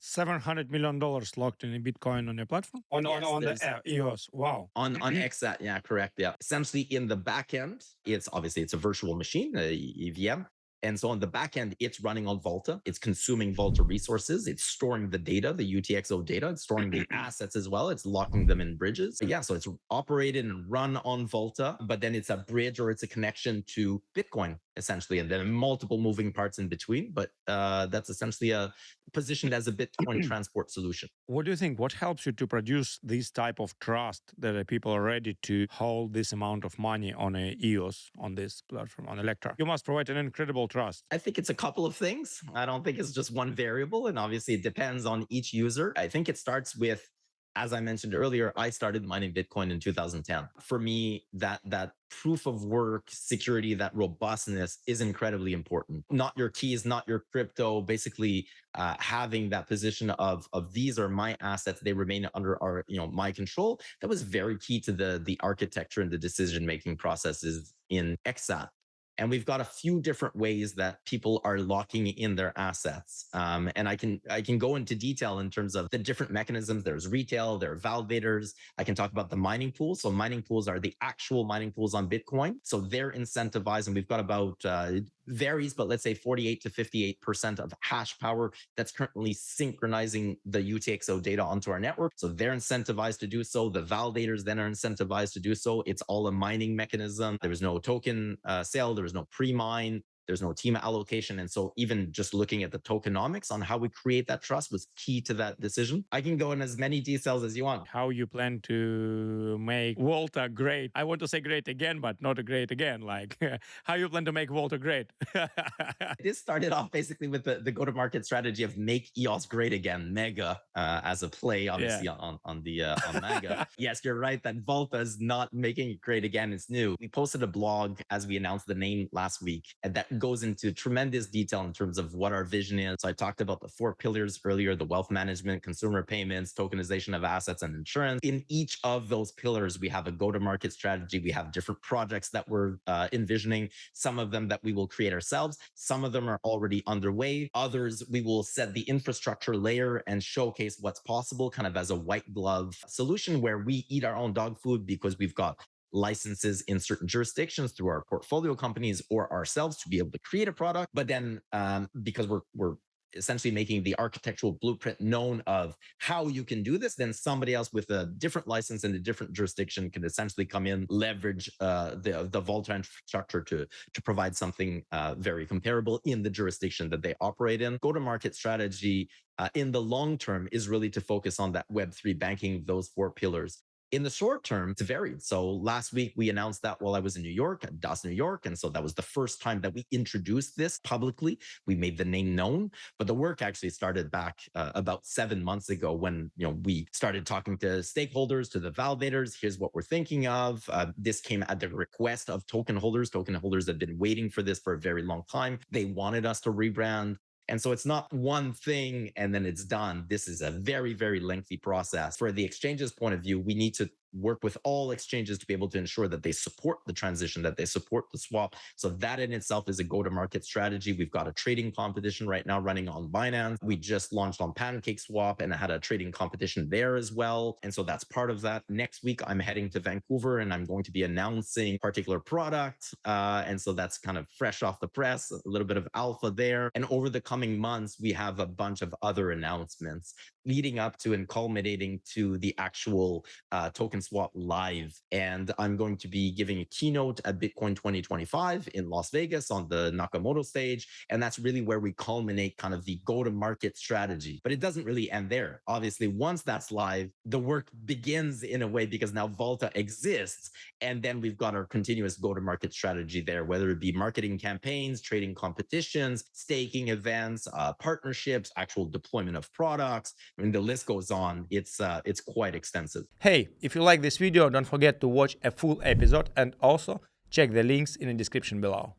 $700 million locked in Bitcoin on your platform? On the EOS. Wow. On XAT, yeah, correct. Yeah. Essentially in the back end, it's a virtual machine, EVM. And so on the back end, it's running on Vaulta. It's consuming Vaulta resources. It's storing the data, the UTXO data. It's storing the assets as well. It's locking them in bridges. But yeah, so it's operated and run on Vaulta, but then it's a bridge or it's a connection to Bitcoin, essentially. And then multiple moving parts in between. But that's essentially positioned as a Bitcoin transport solution. What do you think? What helps you to produce this type of trust that people are ready to hold this amount of money on a EOS, on this platform, on Electra? You must provide an incredible trust. I think it's a couple of things. I don't think it's just one variable. And obviously it depends on each user. I think it starts with, as I mentioned earlier, I started mining Bitcoin in 2010. For me, that proof of work, security, that robustness is incredibly important. Not your keys, not your crypto, basically having that position of these are my assets, they remain under our, my control. That was very key to the architecture and the decision-making processes in XAT. And we've got a few different ways that people are locking in their assets. And I can go into detail in terms of the different mechanisms. There's retail, there are validators. I can talk about the mining pools. So mining pools are the actual mining pools on Bitcoin. So they're incentivized, and we've got about, varies, but let's say 48 to 58% of hash power that's currently synchronizing the UTXO data onto our network. So they're incentivized to do so. The validators then are incentivized to do so. It's all a mining mechanism. There was no token sale. There was no pre-mine. There's no team allocation. And so even just looking at the tokenomics on how we create that trust was key to that decision. I can go in as many details as you want. How you plan to make Vaulta great? I want to say great again, but not a great again. Like how you plan to make Vaulta great? This started off basically with the go-to-market strategy of make EOS great again, mega as a play, obviously on mega. Yes, you're right that Vaulta is not making it great again. It's new. We posted a blog as we announced the name last week, and that goes into tremendous detail in terms of what our vision is. So I talked about the 4 pillars earlier: the wealth management, consumer payments, tokenization of assets, and insurance. In each of those pillars, we have a go-to-market strategy. We have different projects that we're envisioning, some of them that we will create ourselves. Some of them are already underway. Others, we will set the infrastructure layer and showcase what's possible, kind of as a white glove solution where we eat our own dog food because we've got licenses in certain jurisdictions through our portfolio companies or ourselves to be able to create a product. But then because we're essentially making the architectural blueprint known of how you can do this, then somebody else with a different license in a different jurisdiction can essentially come in, leverage the Vaulta infrastructure to provide something very comparable in the jurisdiction that they operate in. Go-to-market strategy in the long term is really to focus on that Web3 banking, those 4 pillars. In the short term, it's varied. So last week, we announced that while I was in New York, at DAS New York. And so that was the first time that we introduced this publicly. We made the name known, but the work actually started back about 7 months ago when we started talking to stakeholders, to the validators. Here's what we're thinking of. This came at the request of token holders. Token holders have been waiting for this for a very long time. They wanted us to rebrand. And so it's not one thing and then it's done. This is a very, very lengthy process. For the exchange's point of view, we need to work with all exchanges to be able to ensure that they support the transition, that they support the swap. So that in itself is a go-to-market strategy. We've got a trading competition right now running on Binance. We just launched on Pancakeswap and had a trading competition there as well. And so that's part of that. Next week, I'm heading to Vancouver and I'm going to be announcing a particular product. And so that's kind of fresh off the press, a little bit of alpha there. And over the coming months, we have a bunch of other announcements leading up to and culminating to the actual token swap live. And I'm going to be giving a keynote at Bitcoin 2025 in Las Vegas on the Nakamoto stage. And that's really where we culminate kind of the go-to-market strategy. But it doesn't really end there. Obviously, once that's live, the work begins in a way because now Vaulta exists. And then we've got our continuous go-to-market strategy there, whether it be marketing campaigns, trading competitions, staking events, partnerships, actual deployment of products. I mean, the list goes on. It's quite extensive. Hey, if you like this video, don't forget to watch a full episode and also check the links in the description below.